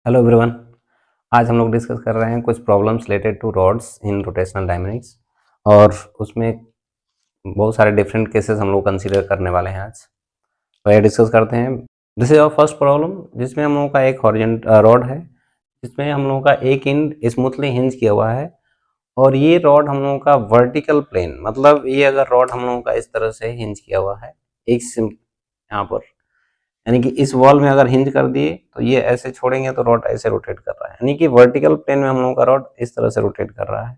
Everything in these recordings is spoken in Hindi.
Hello everyone. आज हम लोग डिस्कस कर रहे हैं कुछ problems related to rods in rotational dynamics और उसमें बहुत सारे डिफरेंट केसेस हम लोग कंसीडर करने वाले हैं आज। तो ये डिस्कस करते हैं। This is our first problem जिसमें हम लोगों का एक हॉरिजॉन्टल रॉड है जिसमें हम लोगों का एक एंड स्मूथली हिंज किया हुआ है और ये रॉड हम लोगों का वर्टिकल प्लेन, मतलब ये अगर रॉड हम लोगों का इस तरह से हिंज किया हुआ है एक यहाँ पर, यानी कि इस वॉल में अगर हिंज कर दिए तो ये ऐसे छोड़ेंगे तो रॉड ऐसे रोटेट कर रहा है, यानी कि वर्टिकल प्लेन में हम लोगों का रॉड इस तरह से रोटेट कर रहा है।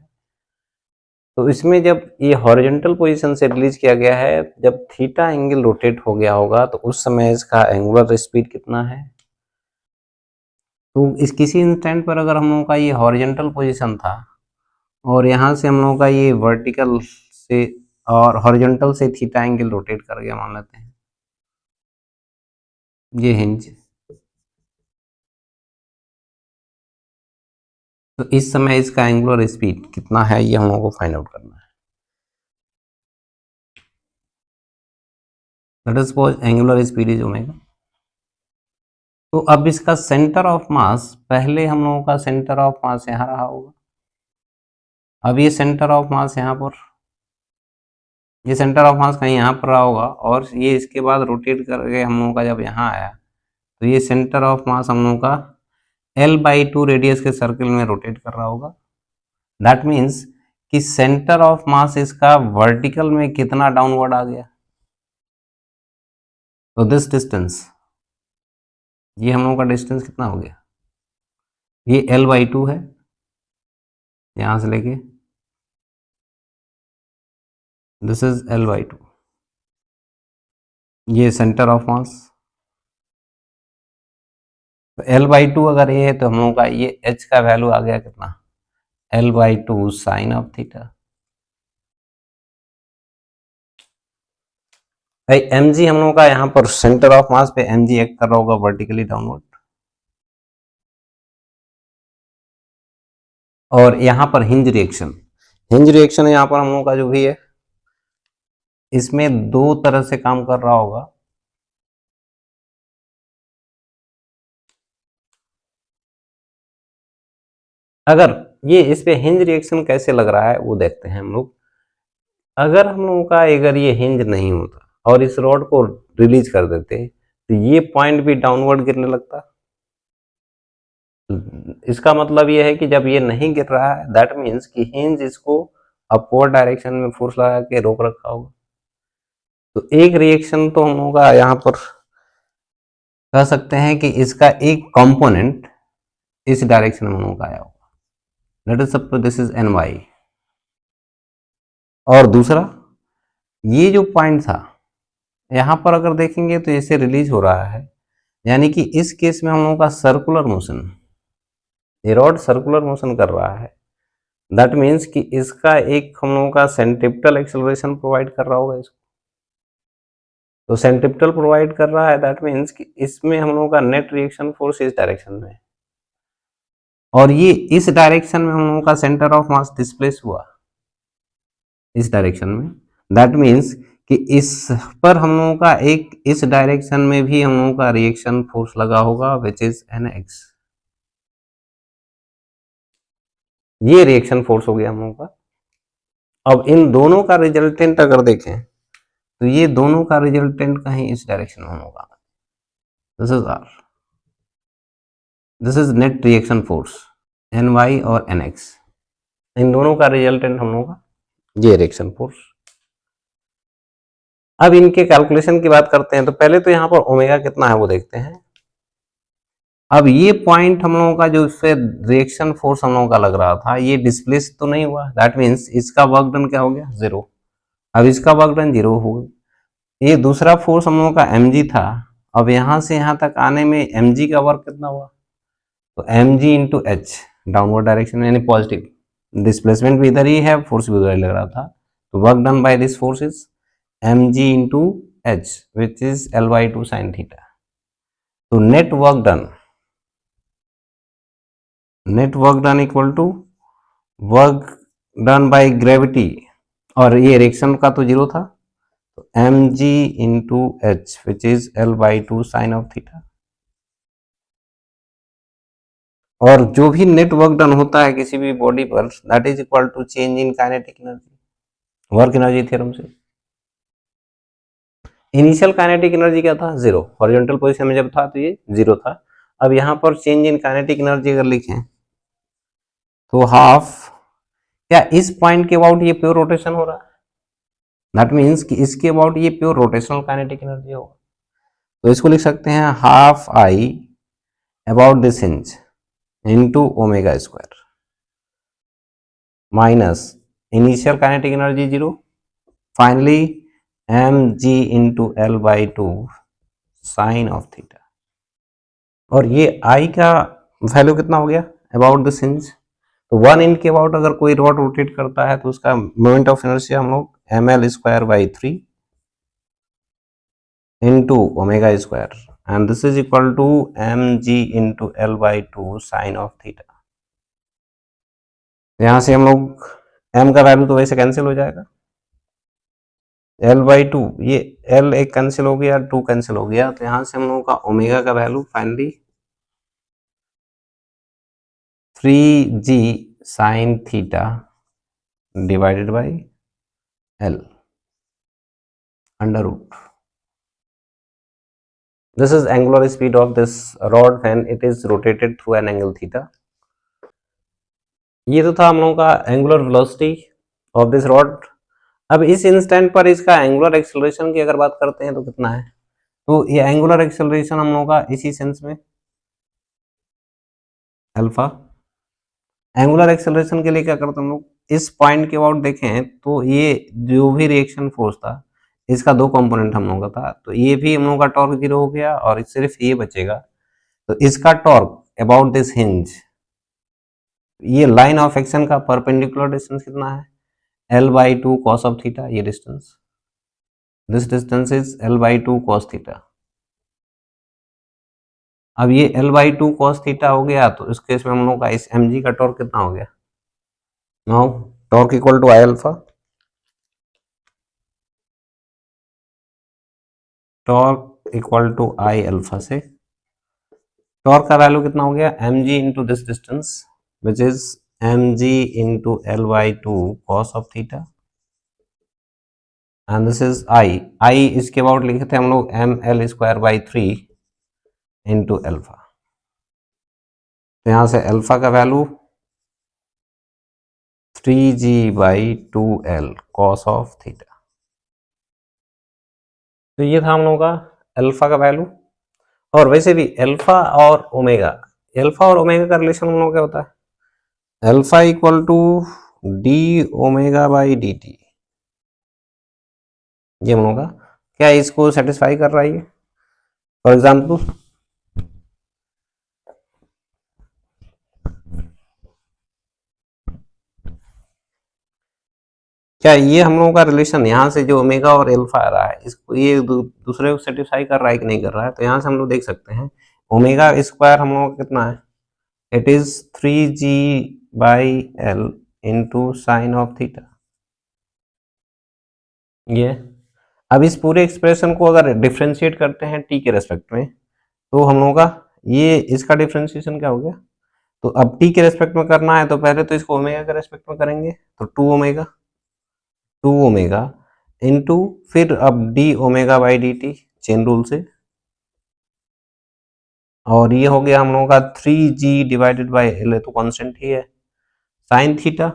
तो इसमें जब ये हॉरिजॉन्टल पोजीशन से रिलीज किया गया है, जब थीटा एंगल रोटेट हो गया होगा तो उस समय इसका एंगुलर स्पीड कितना है। तो इस किसी इंस्टेंट पर अगर हम लोगों का ये हॉरिजॉन्टल पोजीशन था और यहाँ से हम लोगों का ये वर्टिकल से और हॉरिजॉन्टल से थीटा एंगल रोटेट कर गया, मान लेते हैं ये हिंज, तो इस समय इसका एंगुलर स्पीड कितना है ये हम लोगों को फाइंड आउट करना है। Late us suppose angular speed is omega. तो अब इसका सेंटर ऑफ मास, पहले हम लोगों का सेंटर ऑफ मास यहाँ रहा होगा, अब ये सेंटर ऑफ मास यहाँ पर, ये सेंटर ऑफ मास कहीं यहाँ पर रहा होगा और ये इसके बाद रोटेट करके हम लोगों का जब यहाँ आया तो ये सेंटर ऑफ मास हम लोगों का L/2 रेडियस के सर्किल में रोटेट कर रहा होगा। दैट मीन्स कि सेंटर ऑफ मास इसका वर्टिकल में कितना डाउनवर्ड आ गया। तो दिस डिस्टेंस, ये हम लोगों का डिस्टेंस कितना हो गया, ये L/2 है यहां से लेके, दिस इज L/2, ये सेंटर ऑफ मास। तो L/2 अगर ये है तो हम लोगों का ये H का वैल्यू आ गया कितना, L/2 साइन ऑफ थीटा। भाई mg हम लोगों का यहाँ पर सेंटर ऑफ मास पे mg एक्ट कर रहा होगा वर्टिकली डाउनवर्ड, और यहाँ पर हिंज रिएक्शन, हिंज रिएक्शन यहाँ पर हम लोगों का जो भी है इसमें दो तरह से काम कर रहा होगा। अगर ये इस पे हिंज रिएक्शन कैसे लग रहा है वो देखते हैं हम लोग। अगर हम लोगों का अगर ये हिंज नहीं होता और इस रॉड को रिलीज कर देते तो ये पॉइंट भी डाउनवर्ड गिरने लगता। इसका मतलब ये है कि जब ये नहीं गिर रहा है दैट मीन्स कि हिंज इसको अपवर्ड डायरेक्शन में फोर्स लगा के रोक रखा होगा। तो एक रिएक्शन तो हम लोगों का यहाँ पर कह सकते हैं कि इसका एक कंपोनेंट इस डायरेक्शन में हम लोगों का आया होगा, late us suppose this is NY, और दूसरा ये जो पॉइंट था यहाँ पर अगर देखेंगे तो इसे रिलीज हो रहा है, यानी कि इस केस में हम लोगों का सर्कुलर मोशन, ये रॉड सर्कुलर मोशन कर रहा है। दैट मीन्स कि इसका एक हम लोगों का सेंट्रिपिटल एक्सेलरेशन प्रोवाइड कर रहा होगा इसको। तो सेंट्रिपिटल प्रोवाइड कर रहा है दैट मीन्स कि इसमें हम लोगों का नेट रिएक्शन फोर्स इस डायरेक्शन में, और ये इस डायरेक्शन में हम लोगों का सेंटर ऑफ मास डिस्प्लेस हुआ इस डायरेक्शन में। दैट मीन्स कि इस पर हम लोगों का एक इस डायरेक्शन में भी हम लोगों का रिएक्शन फोर्स लगा होगा विच इज NX। ये रिएक्शन फोर्स हो गया हम लोगों का। अब इन दोनों का रिजल्टेंट अगर देखें तो ये दोनों का रिजल्टेंट कहीं इस डायरेक्शन में होगा, this is R, this is net reaction force NY और NX, इन दोनों का रिजल्टेंट हम लोगों का ये रिएक्शन फोर्स। अब इनके कैलकुलेशन की बात करते हैं तो पहले तो यहाँ पर ओमेगा कितना है वो देखते हैं। अब ये पॉइंट हम लोगों का जो इससे रिएक्शन फोर्स हम लोगों का लग रहा था ये डिस्प्लेस तो नहीं हुआ, दैट मीन्स इसका वर्क डन क्या हो गया, 0। अब इसका वर्क डन 0 हो गया। ये दूसरा फोर्स हम लोगों का mg था, अब यहाँ से यहाँ तक आने में mg का वर्क कितना हुआ, तो mg into H, downward direction यानी पॉजिटिव, डिस्प्लेसमेंट भी इधर ही है, फोर्स भी उधर ही लग रहा था। तो work done by this force is mg into H which is L/2 sine theta. तो net work done equal to work done by gravity, और ये रिएक्शन का तो 0 था, तो mg into H which is L/2 sine of theta. और जो भी नेट वर्क डन होता है किसी भी बॉडी पर that is equal to change in kinetic energy, work energy theorem से। इनिशियल काइनेटिक एनर्जी क्या था, जीरो, हॉरिजॉन्टल पोजीशन में जब था तो ये जीरो था। अब यहाँ पर चेंज इन काइनेटिक एनर्जी अगर लिखें तो हाफ, क्या इस पॉइंट के अबाउट ये प्योर रोटेशन हो रहा है, दैट मीन्स कि इसके अबाउट ये प्योर रोटेशनल काइनेटिक एनर्जी होगा। तो इसको लिख सकते हैं half I about this end into omega square minus initial kinetic energy zero, finally M G into L by two sine of theta. और ये आई का वैल्यू कितना हो गया, अबाउट दिस इंच। तो 1 इंच के अबाउट अगर कोई रॉड रोटेट करता है तो उसका मोमेंट ऑफ इनर्शिया हम लोग M L square by 3 into omega square and this is equal to M G into L by two sine of theta. यहाँ से हम लोग m का वैल्यू तो वैसे कैंसिल हो जाएगा, l बाई टू, ये l एक कैंसिल हो गया, 2 कैंसिल हो गया, तो यहाँ से हम लोगों का ओमेगा का value finally 3g sine theta divided by l under root. This is angular speed of this rod when it is rotated through an angle theta. ये तो था हम लोगों का angular velocity of this rod. अब इस इंस्टेंट पर इसका एंगुलर एक्सेलरेशन की अगर बात करते हैं तो कितना है, तो ये एंगुलर एक्सेलरेशन हम लोगों का इसी सेंस में अल्फा। एंगुलर एक्सेलरेशन के लिए क्या करते हैं हम लोग, इस पॉइंट के अबाउट देखें तो ये जो भी रिएक्शन फोर्स था इसका दो कंपोनेंट हम लोगों का था, तो ये भी हम लोगों का टॉर्क जीरो हो गया और सिर्फ ये बचेगा। तो इसका टॉर्क अबाउट दिस हिंज, ये लाइन ऑफ एक्शन का परपेंडिकुलर डिस्टेंस कितना है, l by two cos of theta, ये distance, this distance is l by two cos theta. अब ये l by two cos theta हो गया, तो इस केस में हम लोग का इस mg का टॉर्क कितना हो गया, now torque equal to I alpha, torque equal to I alpha से टॉर्क का वैल्यू कितना हो गया, mg into this distance which is mg into L by two cos of theta and this is I इसके अबाउट लिखे थे हम लोग M L square by 3 into alpha. तो यहाँ से अल्फा का value 3g by two L cos of theta. तो ये था हम लोगों का अल्फा का वैल्यू। और वैसे भी अल्फा और ओमेगा का रिलेशन हम लोग क्या होता है, alpha equal to D omega by D T. ये हम लोग का क्या इसको सेटिस्फाई कर रहा है। फॉर एग्जाम्पल क्या ये हम लोगों का रिलेशन यहाँ से जो ओमेगा और एल्फा आ रहा है इसको ये दूसरे को सेटिस्फाई कर रहा है कि नहीं कर रहा है। तो यहाँ से हम लोग देख सकते हैं ओमेगा स्क्वायर हम लोगों का कितना है, it is 3g by L into sine of theta. ये अब इस पूरे एक्सप्रेशन को अगर डिफ्रेंशिएट करते हैं टी के रेस्पेक्ट में तो हम लोगों का ये इसका डिफ्रेंशिएशन क्या हो गया। तो अब टी के रेस्पेक्ट में करना है तो पहले तो इसको ओमेगा के रेस्पेक्ट में करेंगे, तो 2 ओमेगा इंटू फिर अब D omega by D T chain rule से, और ये हो गया हम लोगों का 3g डिवाइडेड बाई एल, तो कांस्टेंट ही है, साइन थीटा।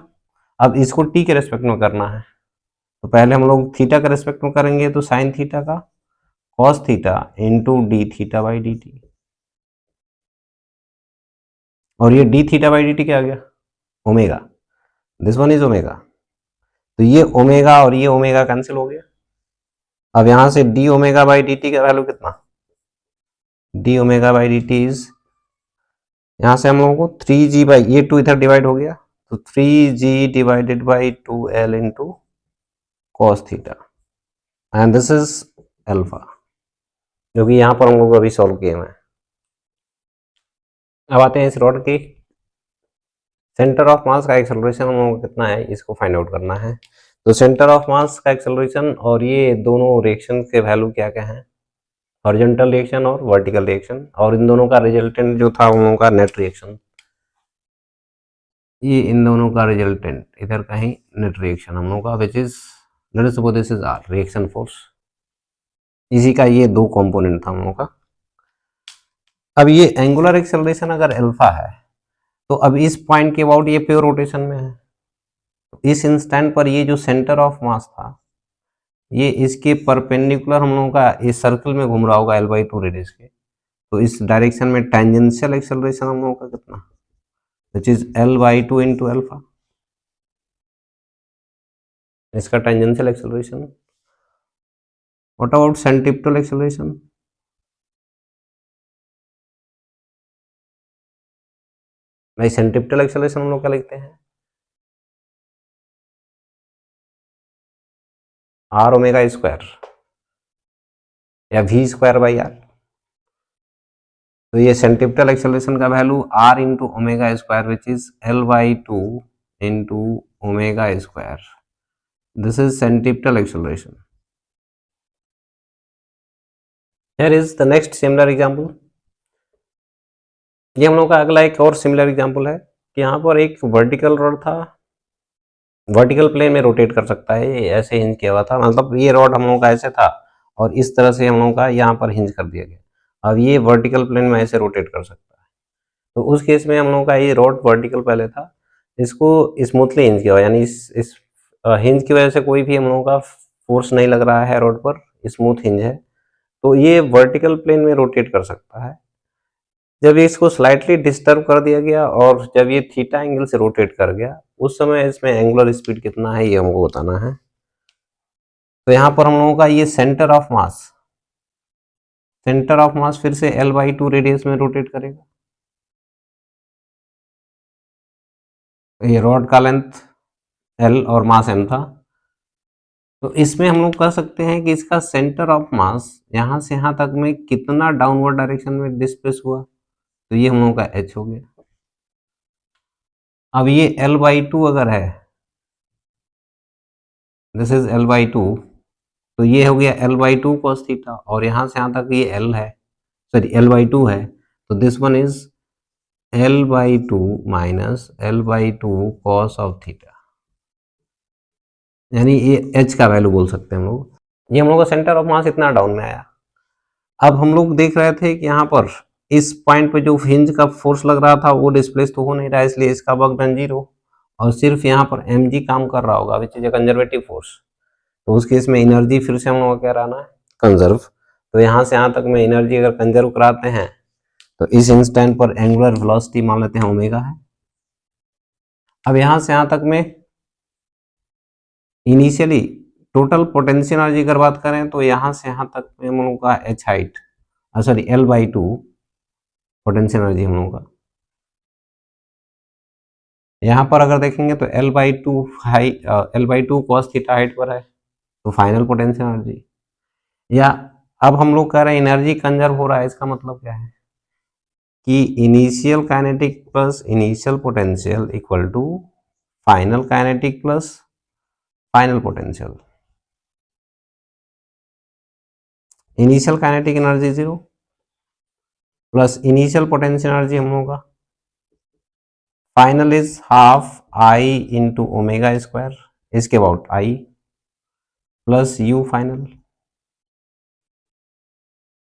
अब इसको टी के रेस्पेक्ट में करना है तो पहले हम लोग थीटा के रेस्पेक्ट में करेंगे, तो साइन थीटा का cos theta into D theta by D T, और ये D theta by D T क्या आ गया, omega, this one is omega. तो ये ओमेगा और ये ओमेगा कैंसिल हो गया। अब यहां से D omega by D T का वैल्यू कितना, D omega by D T is, यहां से हम लोगों को 3g बाई, ये 2 इधर डिवाइड हो गया, तो 3g divided by 2l into cos theta and this is alpha, जो कि यहां पर हम लोग अभी सॉल्व किए हैं। अब आते हैं इस रॉड की सेंटर ऑफ मास का एक्सेलरेशन हम लोगों को कितना है इसको फाइंड आउट करना है। तो सेंटर ऑफ मास का एक्सेलरेशन और ये दोनों रिएक्शन के वैल्यू क्या क्या हैं, हॉरिजॉन्टल रिएक्शन और वर्टिकल रिएक्शन, और इन दोनों का रिजल्टेंट जो था उन लोगों का नेट रिएक्शन। ये इन दोनों का रिजल्टेंट, इधर कहीं नेट रिएक्शन हम लोगों का, which is let us suppose this is R reaction force, इसी का ये दो कंपोनेंट था हम लोगों का। अब ये एंगुलर एक्सेलरेशन अगर अल्फा है तो अब इस पॉइंट के अबाउट ये प्योर रोटेशन में है, तो इस इंस्टेंट पर ये जो सेंटर ऑफ मास था ये इसके परपेंडिकुलर हम लोगों का इस सर्कल में घूम रहा होगा L/2 रेडियस के, तो इस डायरेक्शन में टेंजेंशियल एक्सेलरेशन हम लोगों का कितना, which is L/2 into alpha, इसका tangential acceleration. What about centripetal acceleration, भाई सेंट्रिपेटल एक्सेलरेशन हम लोग क्या लिखते हैं, आर ओमेगा स्क्वायर या वी स्क्वायर बाई आर। तो ये सेंट्रिपेटल एक्सेलरेशन का value R into omega square which is L/2 into omega square, this is centripetal acceleration. Here is the next similar example। ये हम लोग का अगला एक और सिमिलर एग्जांपल है कि यहाँ पर एक वर्टिकल रॉड था, वर्टिकल प्लेन में रोटेट कर सकता है, ये ऐसे हिंज किया हुआ था, मतलब ये रॉड हम लोगों का ऐसे था और इस तरह से हम लोगों का यहाँ पर हिंज कर दिया गया। अब ये वर्टिकल प्लेन में ऐसे रोटेट कर सकता है, तो उस केस में हम लोगों का ये रॉड वर्टिकल पहले था, इसको स्मूथली हिंज किया हुआ, यानी इस हिंज की वजह से कोई भी हम लोगों का फोर्स नहीं लग रहा है रॉड पर, स्मूथ हिंज है, तो ये वर्टिकल प्लेन में रोटेट कर सकता है। जब इसको स्लाइटली डिस्टर्ब कर दिया गया और जब ये थीटा एंगल से रोटेट कर गया, उस समय इसमें एंगुलर स्पीड कितना है ये हमको बताना है। तो यहाँ पर हम लोगों का ये सेंटर ऑफ मास फिर से L/2 रेडियस में रोटेट करेगा। ये रॉड का लेंथ L और मास M था, तो इसमें हम लोग कह सकते हैं कि इसका सेंटर ऑफ मास यहाँ से यहाँ तक में कितना डाउनवर्ड डायरेक्शन में डिस्प्लेस हुआ, तो ये हम लोगों का H हो गया। अब ये L/2 अगर है, दिस इज L/2, तो ये हो गया L/2 cos थीटा, और यहाँ से यहाँ तक ये L है, सॉरी L/2 है, तो this one is L/2 minus L/2 cos of theta, यानी ये H का वैल्यू बोल सकते हैं हम लोग। ये हम लोग का सेंटर ऑफ मास इतना डाउन में आया। अब हम लोग देख रहे थे कि यहाँ पर इस पॉइंट पे जो हिंज का फोर्स लग रहा था वो डिस्प्लेस तो हो नहीं रहा है, इसलिए इसका वर्क डन 0, और सिर्फ यहाँ पर mg काम कर रहा होगा, which is a conservative force. तो उस केस में एनर्जी फिर से हम लोग क्या रहना है, कंजर्व। तो यहाँ से यहाँ तक में एनर्जी अगर कंजर्व कराते हैं तो इस इंस्टेंट पर एंगुलर वेलोसिटी मान लेते हैं ओमेगा है। अब यहाँ से यहाँ तक में इनिशियली टोटल पोटेंशियल एनर्जी अगर बात करें तो यहाँ से यहाँ तक में हम लोग का h height, sorry L/2 potential energy हम लोग का, यहाँ पर अगर देखेंगे तो L/2 cos थीटा हाइट पर है, तो फाइनल पोटेंशियल एनर्जी, या अब हम लोग कह रहे हैं एनर्जी कंजर्व हो रहा है, इसका मतलब क्या है कि initial kinetic plus initial potential equal to final kinetic plus final potential. Initial kinetic energy 0 plus initial potential energy हम लोग का final is half I into omega square, इसके about I plus U final.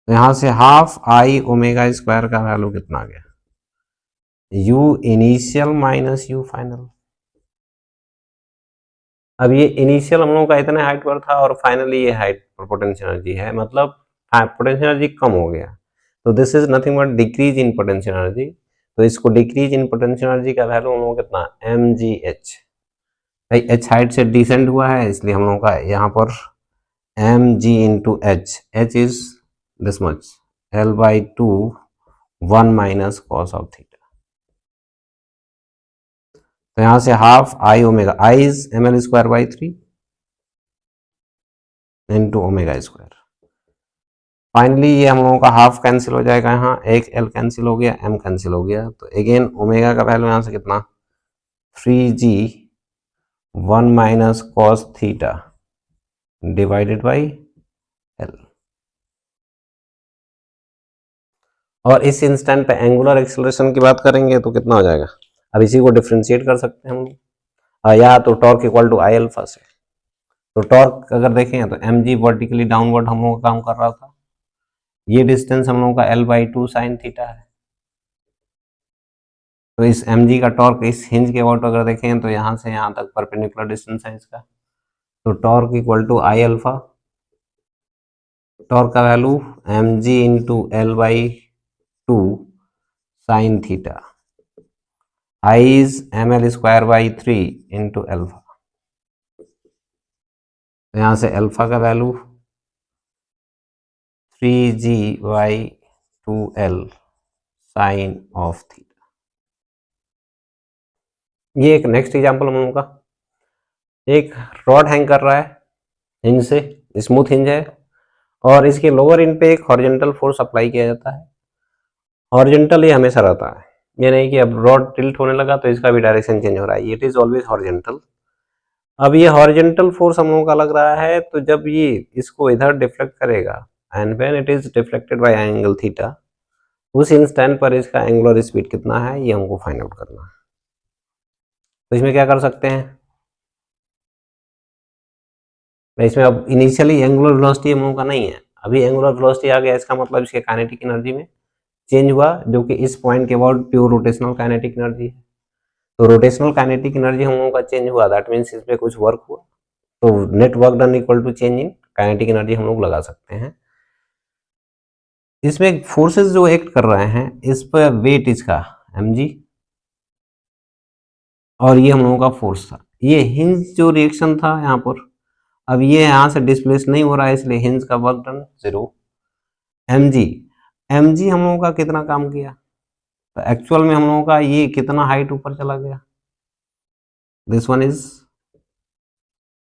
तो यहां से हाफ I ओमेगा स्क्वायर का वैल्यू कितना आ गया, U initial minus U final. अब ये इनिशियल हम लोगों का इतने हाइट पर था और फाइनली ये हाइट पर पोटेंशियल एनर्जी है, मतलब पोटेंशियल एनर्जी कम हो गया, तो this is nothing but decrease in potential energy. तो इसको डिक्रीज इन पोटेंशियल एनर्जी का वैल्यू हम लोग कितना, mgh, भाई h हाइट से डिसेंड हुआ है इसलिए हम लोगों का यहाँ पर mg into h is this much L/2 1 minus cos of theta. तो यहाँ से half I omega, I is ml square by 3 into omega square. Finally ये हम लोगों का हाफ कैंसिल हो जाएगा, यहाँ एक L कैंसिल हो गया, M कैंसिल हो गया, तो अगेन ओमेगा का वैल्यू यहाँ से कितना 3g 1 minus cos theta divided by L। और इस इंस्टेंट पे एंगुलर एक्सेलरेशन की बात करेंगे तो कितना हो जाएगा, अब इसी को डिफ्रेंशिएट कर सकते हैं हम लोग, या तो torque equal to I alpha से। तो टॉर्क अगर देखें तो एम जी वर्टिकली डाउनवर्ड हम लोगों का काम कर रहा था, ये डिस्टेंस हम लोगों का L by two sine theta है। तो इस एम जी का टॉर्क इस हिंज के अबाउट अगर देखें तो यहाँ से यहाँ तक परपेंडिकुलर डिस्टेंस है इसका, तो torque equal to I alpha, torque का value M G into L by two sine theta, I is M L square by three into alpha. तो यहाँ से अल्फा का value 3g by 2l sine of theta. ये एक नेक्स्ट एग्जांपल हम लोगों का, एक रॉड हैंग कर रहा है हिंज से, स्मूथ हिंज है, और इसके लोअर एंड पे एक हॉरिजॉन्टल फोर्स अप्लाई किया जाता है। हॉरिजॉन्टल ये हमेशा रहता है, ये नहीं कि अब रॉड टिल्ट होने लगा तो इसका भी डायरेक्शन चेंज हो रहा है, इट इज ऑलवेज हॉरिजॉन्टल। अब ये हॉरिजॉन्टल फोर्स हम लोगों का लग रहा है, तो जब ये इसको इधर डिफ्लेक्ट करेगा and when it is deflected by angle theta, उस इंस्टेंट पर इसका एंगुलर स्पीड कितना है ये हमको फाइंड आउट करना है। तो इसमें क्या कर सकते हैं, इसमें अब इनिशियली एंगुलर वेलोसिटी हम लोगों का नहीं है, अभी एंगुलर वेलोसिटी आ गया, इसका मतलब इसके काइनेटिक एनर्जी में चेंज हुआ, जो कि इस पॉइंट के बाद प्योर रोटेशनल काइनेटिक एनर्जी है। तो रोटेशनल काइनेटिक एनर्जी हम लोगों का चेंज हुआ, दैट मीन्स इसमें कुछ वर्क हुआ, तो net work done equal to change in kinetic energy हम लोग लगा सकते हैं। इसमें फोर्सेस जो एक्ट कर रहे हैं इस पर वेट इसका mg, और ये हम लोगों का फोर्स था, ये हिंज जो रिएक्शन था यहाँ पर, अब ये यहाँ से डिस्प्लेस नहीं हो रहा है, इसलिए हिंज का वर्क डन 0। mg हम लोगों का कितना काम किया, तो एक्चुअल में हम लोगों का ये कितना हाइट ऊपर चला गया, this one is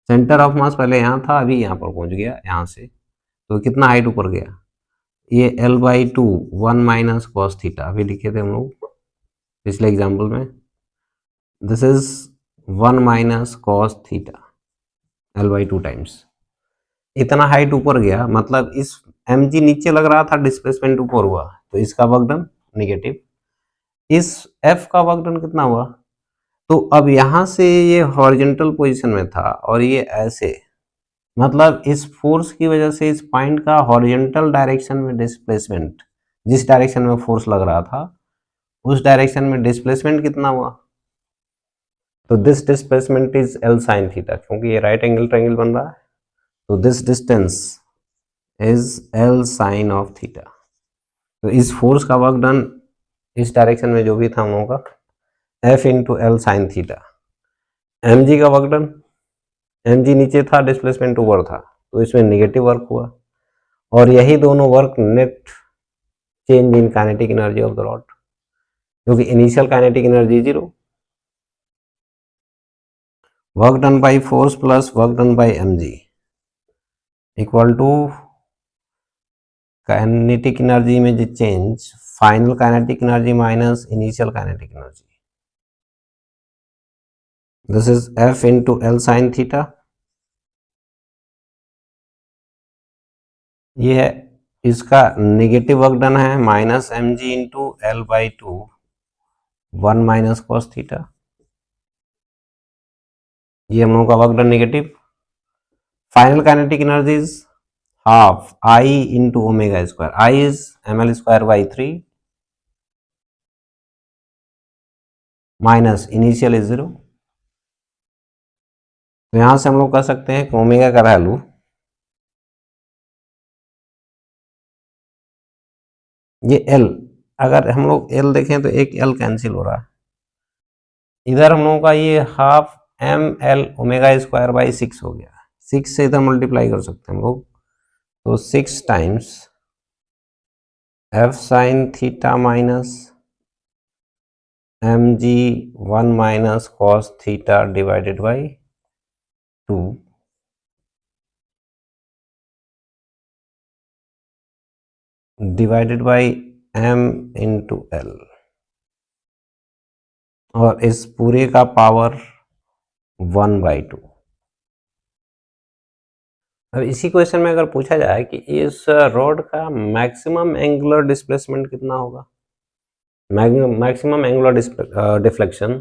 centre of mass, पहले यहाँ था अभी यहाँ पर पहुंच गया यहाँ से, तो कितना हाइट ऊपर गया, ये L by two 1 minus cos theta, अभी लिखे थे हम लोग पिछले एग्जाम्पल में, this is 1 minus cos theta L by two times, इतना हाइट ऊपर गया, मतलब इस mg नीचे लग रहा था, डिस्प्लेसमेंट ऊपर हुआ, तो इसका वर्क डन निगेटिव, इस f का वर्क डन कितना हुआ, तो अब यहां से ये हॉरिजॉन्टल पोजीशन में था और ये ऐसे, मतलब इस फोर्स की वजह से इस पॉइंट का हॉरिजॉन्टल डायरेक्शन में डिस्प्लेसमेंट, जिस डायरेक्शन में फोर्स लग रहा था उस डायरेक्शन में डिस्प्लेसमेंट कितना हुआ, तो this displacement is L sine theta, क्योंकि ये राइट एंगल ट्रायंगल बन रहा है, तो this distance is L sine of theta. तो इस फोर्स का वर्क डन इस डायरेक्शन में जो भी था हम लोगों का F into L sine theta, M G का वर्क डन, एम जी नीचे था डिस्प्लेसमेंट ऊपर था, तो इसमें निगेटिव वर्क हुआ, और यही दोनों work net change in kinetic energy of the rod, क्योंकि initial kinetic energy 0, work done by force plus work done by M G equal to kinetic energy में जो change, final kinetic energy minus initial kinetic energy, this is F into L sine theta, ये है इसका नेगेटिव वर्क डन है minus M G into L by two 1 minus cos theta, ये हम लोगों का work done negative, final kinetic energy's half I into omega square, I is M L square by three minus initial is 0, तो यहां से हम लोग कह सकते हैं कि ओमेगा का वैल्यू ये एल, अगर हम लोग एल देखें तो एक एल कैंसिल हो रहा है, इधर हम लोगों का ये half M L omega square by 6 हो गया, 6 से इधर मल्टीप्लाई कर सकते हैं हम लोग, तो 6 times F sine theta minus M G 1 minus cos theta divided by 2 divided by M into L, और इस पूरे का पावर 1/2। अब इसी क्वेश्चन में अगर पूछा जाए कि इस रॉड का मैक्सिमम एंगुलर डिस्प्लेसमेंट कितना होगा, मैक्सिमम एंगुलर डिफ्लेक्शन,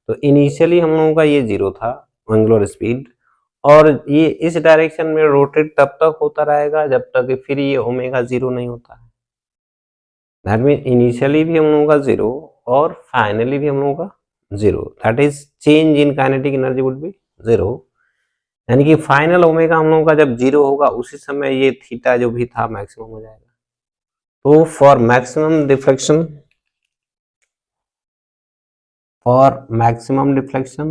तो इनिशियली हम लोगों का ये 0 था एंगुलर स्पीड, और ये इस डायरेक्शन में रोटेट तब तक होता रहेगा जब तक कि फिर ये ओमेगा 0 नहीं होता है। दैट मीन इनिशियली भी हम लोगों का 0 और फाइनली भी हम लोगों का 0, that is change in kinetic energy would be 0, यानी कि फाइनल ओमेगा हम लोगों का जब 0 होगा उसी समय ये थीटा जो भी था मैक्सिमम हो जाएगा। तो for maximum deflection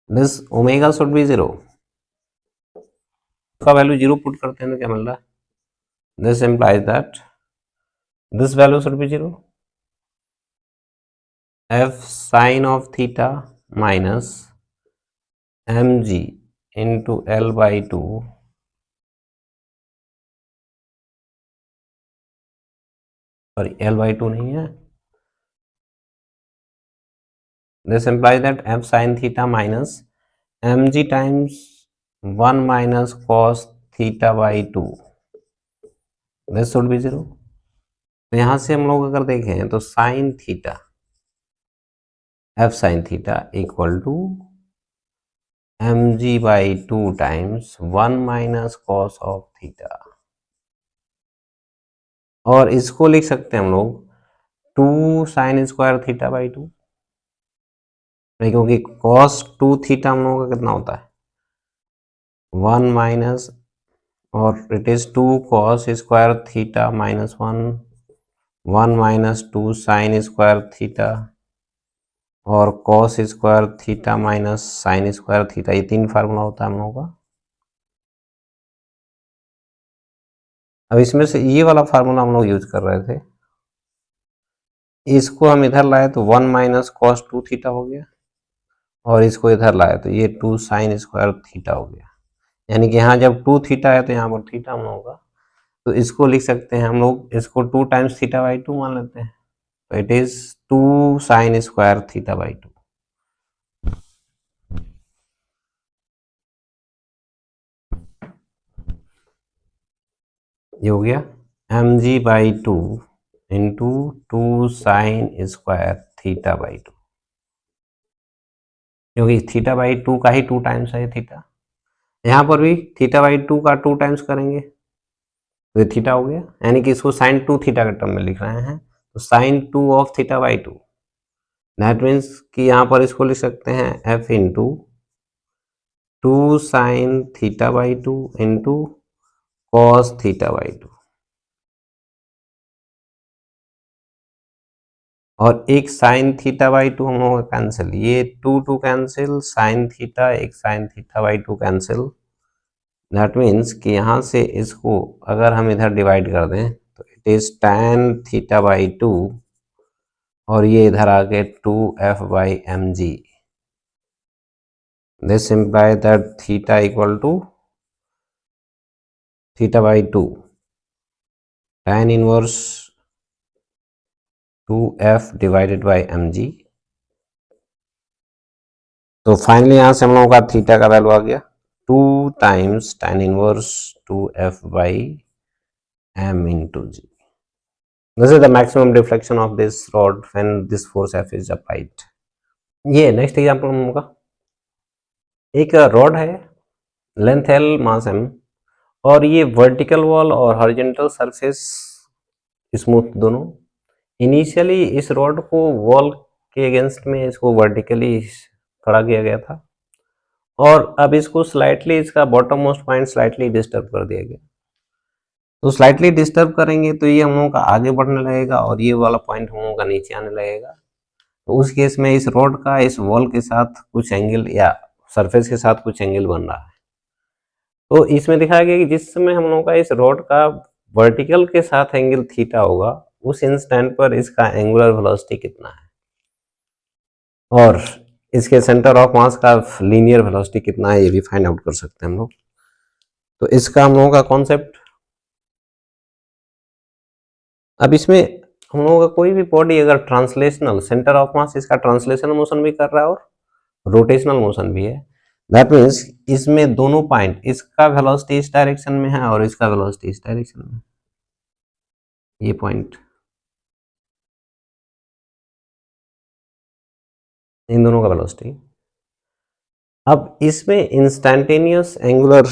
this omega should be 0, का वैल्यू 0 पुट करते हैं तो क्या मिल रहा है, this implies that this value should be 0, f sin of theta minus mg into L by 2, sorry L by 2 नहीं है, this implies that f sin theta minus mg times 1 minus cos theta by 2, this should be 0। तो यहाँ से हम लोग अगर देखें तो sine theta f sin theta equal to mg by 2 times 1 minus cos of theta, और इसको लिख सकते हैं हम लोग 2 साइन स्क्वायर थीटा बाई 2, क्योंकि कॉस 2 थीटा हम लोगों का कितना होता है 1 माइनस, और it is 2 cos square theta minus 1 minus 2 sine square theta, और cos square theta minus sine square theta, ये 3 फार्मूला होता है हम लोगों का। अब इसमें से ये वाला फार्मूला हम लोग यूज कर रहे थे, इसको हम इधर लाए तो 1 माइनस कॉस 2 थीटा हो गया, और इसको इधर लाए तो ये 2 साइन स्क्वायर थीटा हो गया, यानी कि यहाँ जब 2 थीटा है तो यहाँ पर थीटा हम लोगों का, तो इसको लिख सकते हैं हम लोग, इसको 2 टाइम्स थीटा बाई 2 मान लेते हैं, तो it is 2 sine square theta by 2। ये हो गया mg by 2 into 2 sine square theta by 2, क्योंकि थीटा बाई 2 का ही 2 टाइम्स है थीटा, यहाँ पर भी थीटा बाई 2 का 2 टाइम्स करेंगे तो ये थीटा हो गया, यानी कि इसको साइन 2 थीटा के टर्म में लिख रहे हैं, तो sine 2 of theta by 2, that means कि यहाँ पर इसको लिख सकते हैं f into 2 sine theta by 2 into cos theta by 2, और एक साइन थीटा बाई 2 हम लोगों का कैंसिल, ये 2 कैंसिल, साइन थीटा एक sign theta by 2 cancel, that means कि यहाँ से इसको अगर हम इधर डिवाइड कर दें तो it is tan theta by 2, और ये इधर आके 2f बाई M G, this imply that theta equal to theta by 2 tan inverse 2f divided by M G. तो फाइनली यहाँ से हम लोगों का थीटा का वैल्यू आ गया 2 times tan inverse 2f by m into g। This is the maximum deflection of this rod when this force F is applied। ये नेक्स्ट एग्जांपल हम लोगों का, एक रॉड है, लेंथ L मास M, और ये वर्टिकल वॉल और हॉरिजॉन्टल सरफेस स्मूथ दोनों। इनिशियली इस रॉड को वॉल के अगेंस्ट में इसको वर्टिकली खड़ा किया गया था, और अब इसको स्लाइटली इसका bottom most point slightly disturb कर दिया गया, तो स्लाइटली डिस्टर्ब करेंगे तो ये हम लोगों का आगे बढ़ने लगेगा और ये वाला पॉइंट हम लोगों का नीचे आने लगेगा, तो उस केस में इस रॉड का इस वॉल के साथ कुछ एंगल या सरफेस के साथ कुछ एंगल बन रहा है। तो इसमें दिखाया गया कि जिस समय हम लोगों का इस रॉड का वर्टिकल के साथ एंगल थीटा होगा, उस इंस्टेंट पर इसका एंगुलर वेलोसिटी कितना है, और इसके सेंटर ऑफ मास का लीनियर वेलोसिटी कितना है, ये भी फाइंड आउट कर सकते हैं हम लोग। तो इसका हम लोगों का कॉन्सेप्ट, अब इसमें हम लोगों का कोई भी बॉडी अगर ट्रांसलेशनल, सेंटर ऑफ मास इसका ट्रांसलेशनल मोशन भी कर रहा है और रोटेशनल मोशन भी है, दैट मीन्स इसमें दोनों पॉइंट, इसका वेलोसिटी इस डायरेक्शन में है और इसका वेलोसिटी इस डायरेक्शन में है, ये पॉइंट, इन दोनों का वेलोसिटी। अब इसमें इंस्टैंटेनियस एंगुलर,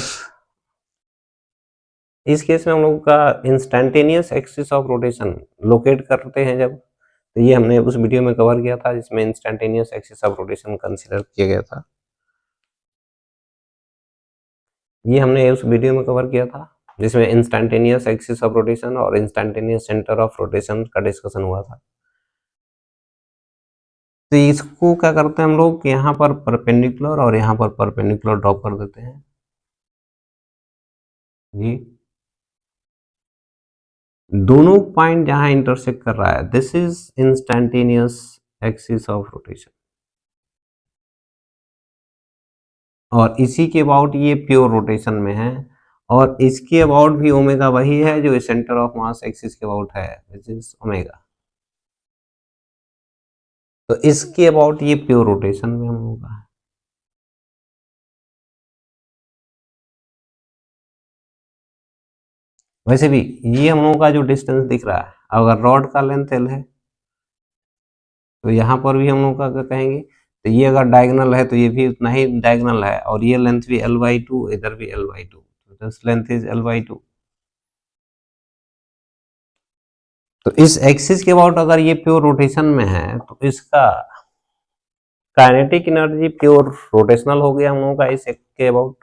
इस केस में हम लोग का instantaneous axis of rotation locate करते हैं जब, तो ये हमने उस वीडियो में कवर किया था जिसमें instantaneous axis of rotation consider किया गया था, ये हमने उस वीडियो में कवर किया था जिसमें इंस्टैंटेनियस एक्सिस ऑफ रोटेशन और इंस्टैंटेनियस सेंटर ऑफ रोटेशन का डिस्कशन हुआ था। तो इसको क्या करते हैं हम लोग, यहाँ पर परपेंडिकुलर और यहाँ पर परपेंडिकुलर ड्रॉप कर देते हैं जी, दोनों पॉइंट जहां इंटरसेक्ट कर रहा है, this is instantaneous axis of rotation, और इसी के अबाउट ये प्योर रोटेशन में है, और इसके अबाउट भी ओमेगा वही है जो सेंटर ऑफ मास एक्सिस के अबाउट है, विच इज ओमेगा। तो इसके अबाउट ये प्योर रोटेशन में हम लोग का है। वैसे भी ये हम लोगों का जो डिस्टेंस दिख रहा है, अगर रॉड का लेंथ एल है तो यहाँ पर भी हम लोग का क्या कहेंगे, तो ये अगर डायगोनल है तो ये भी उतना ही डायगोनल है, और ये लेंथ भी l/2, इधर भी l/2, तो दिस लेंथ इज l/2। तो इस एक्सिस के अबाउट अगर ये प्योर रोटेशन में है तो इसका काइनेटिक एनर्जी प्योर रोटेशनल हो गया हम लोगों का इस के अबाउट।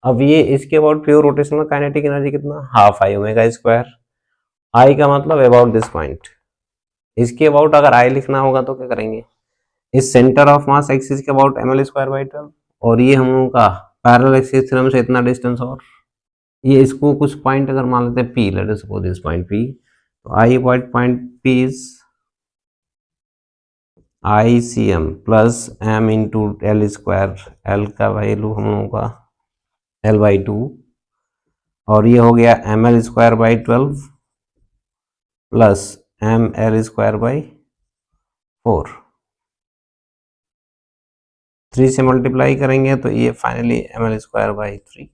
अब ये इसके about pure rotational kinetic energy कितना, हाफ आई ओमेगा स्क्वायर, आई का मतलब अबाउट दिस पॉइंट। इसके अबाउट अगर आई लिखना होगा तो क्या करेंगे, इस सेंटर ऑफ मास एक्सिस के अबाउट ml²/12, और ये हम लोगों का पैरेलल एक्सिस थ्योरम से इतना डिस्टेंस, और ये इसको कुछ पॉइंट अगर मान लेते हैं P, late us suppose this point P, तो I point P is ICM plus m into L square, L का वैल्यू हम लोगों का l/2, और ये हो गया ml²/12 प्लस ml²/4, 3 से मल्टीप्लाई करेंगे तो ये फाइनली ml²/3,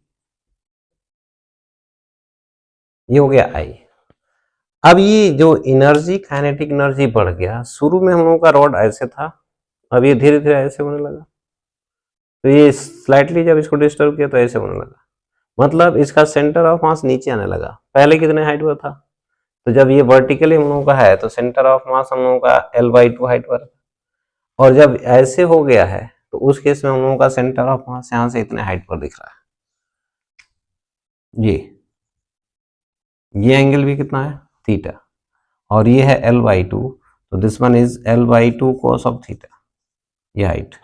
ये हो गया आई। अब ये जो एनर्जी काइनेटिक एनर्जी बढ़ गया, शुरू में हम लोगों का रॉड ऐसे था, अब ये धीरे धीरे ऐसे होने लगा, तो ये स्लाइटली जब इसको डिस्टर्ब किया तो ऐसे होने लगा, मतलब इसका सेंटर ऑफ मास नीचे आने लगा। पहले कितने हाइट पर था, तो जब ये वर्टिकली हम लोगों का है तो सेंटर ऑफ मास हम लोगों का l/2 हाइट पर, और जब ऐसे हो गया है तो उस केस में हम लोगों का सेंटर ऑफ मास यहाँ से इतने हाइट पर दिख रहा है, ये एंगल भी कितना है, थीटा, और ये है l/2, तो this one is l/2 cos of theta, ये हाइट।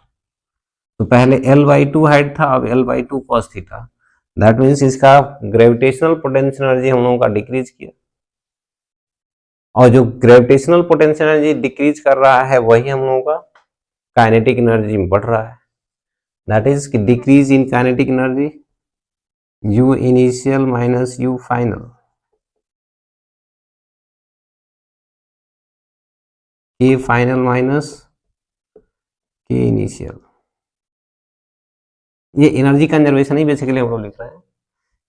तो पहले l/2 हाइट था, अब l/2 cos theta, that means इसका ग्रेविटेशनल पोटेंशियल एनर्जी हम लोगों का डिक्रीज किया, और जो ग्रेविटेशनल पोटेंशियल एनर्जी डिक्रीज कर रहा है वही हम लोगों का काइनेटिक एनर्जी में बढ़ रहा है, that is decrease in kinetic energy, u initial minus u final, k final minus k initial, ये एनर्जी कंजर्वेशन ही बेसिकली हम लोग लिख रहे हैं।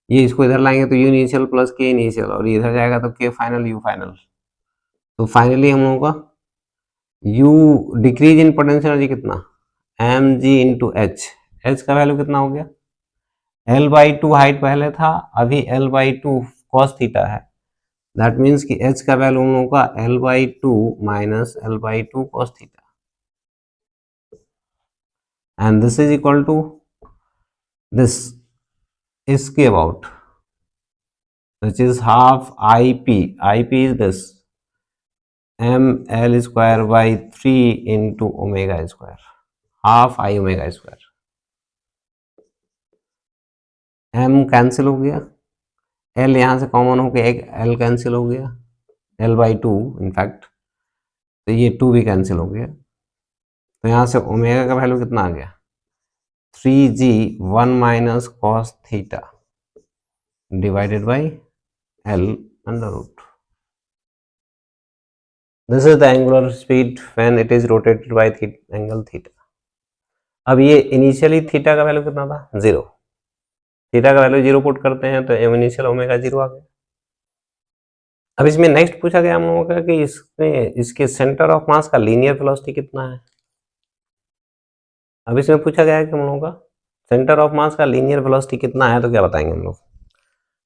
ये इसको इधर लाएंगे तो u initial plus k initial, और ये इधर जाएगा तो k फाइनल u फाइनल, तो फाइनली हम लोगों का u decrease in potential energy कितना, mg इंटू एच, एच का वैल्यू कितना हो गया, l/2 हाइट पहले था, अभी l/2 cos थीटा है, दैट मीन्स कि h का वैल्यू हम लोगों का l/2 minus l/2 cos theta, and this is equal to this, इसके about which is half IP is this ml²/3 into omega square, half I omega square, m cancel हो गया, l यहाँ से कॉमन हो गया, एक l कैंसिल हो गया, l/2 इनफैक्ट, तो ये 2 भी कैंसिल हो गया, तो यहाँ से ओमेगा का वैल्यू कितना आ गया, 3g 1 minus cos theta divided by l under root. This is the angular speed when it is rotated by angle theta. अब ये इनिशियली थीटा का वैल्यू कितना था, 0, थीटा का वैल्यू 0 पुट करते हैं तो इनिशियल ओमेगा 0 आ गया। अब इसमें नेक्स्ट पूछा गया हम लोगों का कि इसमें इसके सेंटर ऑफ मास का लीनियर वेलोसिटी कितना है। अब इसमें पूछा गया है कि हम लोगों का सेंटर ऑफ मास का लीनियर वेलोसिटी कितना है, तो क्या बताएंगे हम लोग।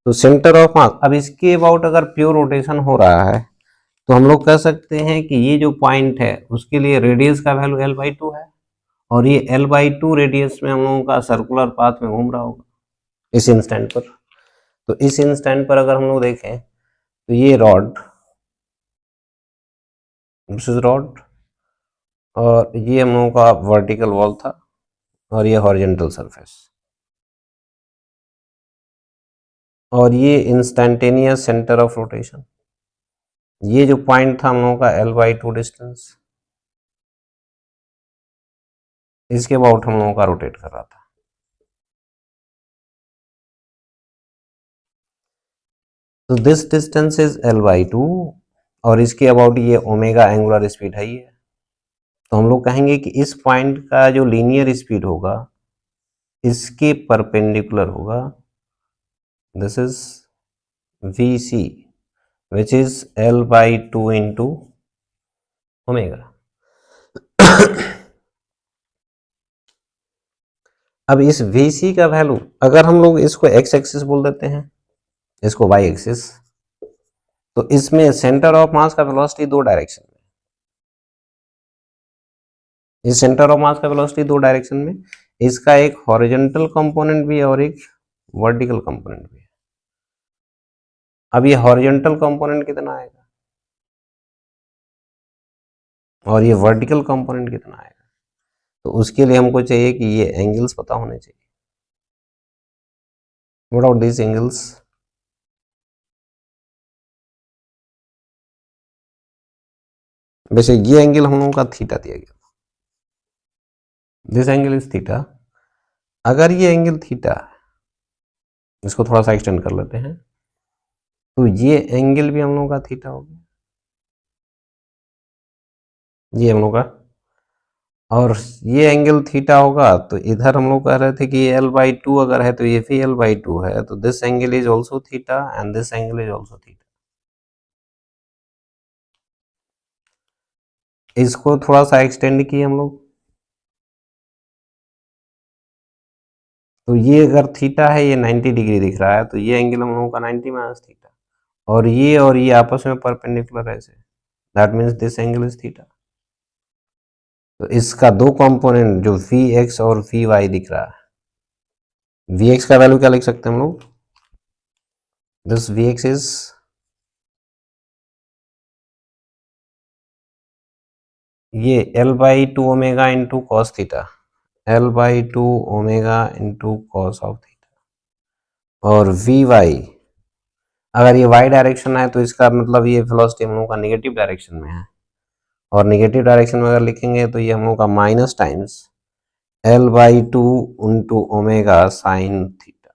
तो सेंटर ऑफ मास, अब इसके अबाउट अगर प्योर रोटेशन हो रहा है तो हम लोग कह सकते हैं कि ये जो पॉइंट है उसके लिए रेडियस का वैल्यू L/2 है, और ये L/2 रेडियस में हम लोगों का सर्कुलर पाथ में घूम रहा होगा इस इंस्टेंट पर। तो इस इंस्टेंट पर अगर हम लोग देखें तो ये रॉड, दिस इज रॉड, और ये हम लोगों का वर्टिकल वॉल था, और ये हॉरिजॉन्टल सरफेस, और ये इंस्टेंटेनियस सेंटर ऑफ रोटेशन, ये जो पॉइंट था हम लोगों का L/2 डिस्टेंस, इसके अबाउट हम लोगों का रोटेट कर रहा था। तो दिस डिस्टेंस इज L/2, और इसके अबाउट ये ओमेगा एंगुलर स्पीड है ये। तो हम लोग कहेंगे कि इस पॉइंट का जो लीनियर स्पीड होगा इसके परपेंडिकुलर होगा, this is VC which is L/2 into omega. अब इस VC का वैल्यू अगर हम लोग इसको x एक्सिस बोल देते हैं, इसको y एक्सिस, तो इसमें सेंटर ऑफ मास का वेलोसिटी दो डायरेक्शन में, इस सेंटर ऑफ मास का वेलोसिटी दो डायरेक्शन में, इसका एक हॉरिजॉन्टल कंपोनेंट भी है और एक वर्टिकल कंपोनेंट भी है। अब ये हॉरिजॉन्टल कंपोनेंट कितना आएगा और ये वर्टिकल कंपोनेंट कितना आएगा, तो उसके लिए हमको चाहिए कि ये एंगल्स पता होने चाहिए। व्हाट आर दीज एंगल्स, वैसे ये एंगल हम लोगों का थीटा दिया गया, दिस एंगल इज थीटा। अगर ये एंगल थीटा, इसको थोड़ा सा एक्सटेंड कर लेते हैं, तो ये एंगल भी हम लोगों का थीटा हो गया, ये हम लोग का, और ये एंगल थीटा होगा तो इधर हम लोग कह रहे थे कि ये L/2 अगर है तो ये भी L/2 है, तो this angle is also theta and this angle is also theta. इसको थोड़ा सा एक्सटेंड किए हम लोग, तो ये अगर थीटा है, ये 90 डिग्री दिख रहा है, तो ये एंगल हम लोगों का 90 माइनस थीटा, और ये आपस में परपेंडिकुलर है ऐसे, that means this angle is theta. तो इसका दो कंपोनेंट जो Vx और Vy दिख रहा है, Vx का वैल्यू क्या लिख सकते हैं हम लोग, दिस Vx इज ये L/2 omega into cos theta, L/2 omega into cos of theta, और Vy अगर ये y डायरेक्शन है तो इसका मतलब ये वेलोसिटी हम लोगों का निगेटिव डायरेक्शन में है, और निगेटिव डायरेक्शन में अगर लिखेंगे तो ये हम लोगों का minus times L/2 into omega sine theta,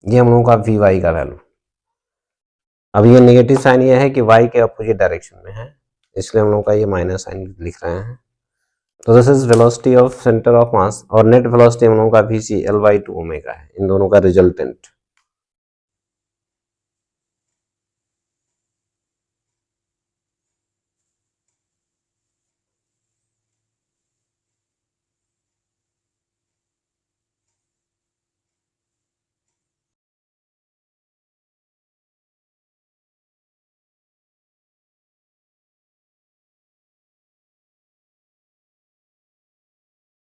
ये हम लोगों का Vy का वैल्यू। अब ये नेगेटिव साइन ये है कि y के अपोजिट डायरेक्शन में है, इसलिए हम लोग का ये माइनस साइन लिख रहे हैं। तो this is velocity of centre of mass, और नेट वेलोसिटी हम लोगों का Vc L/2 ओमेगा है, इन दोनों का रिजल्टेंट।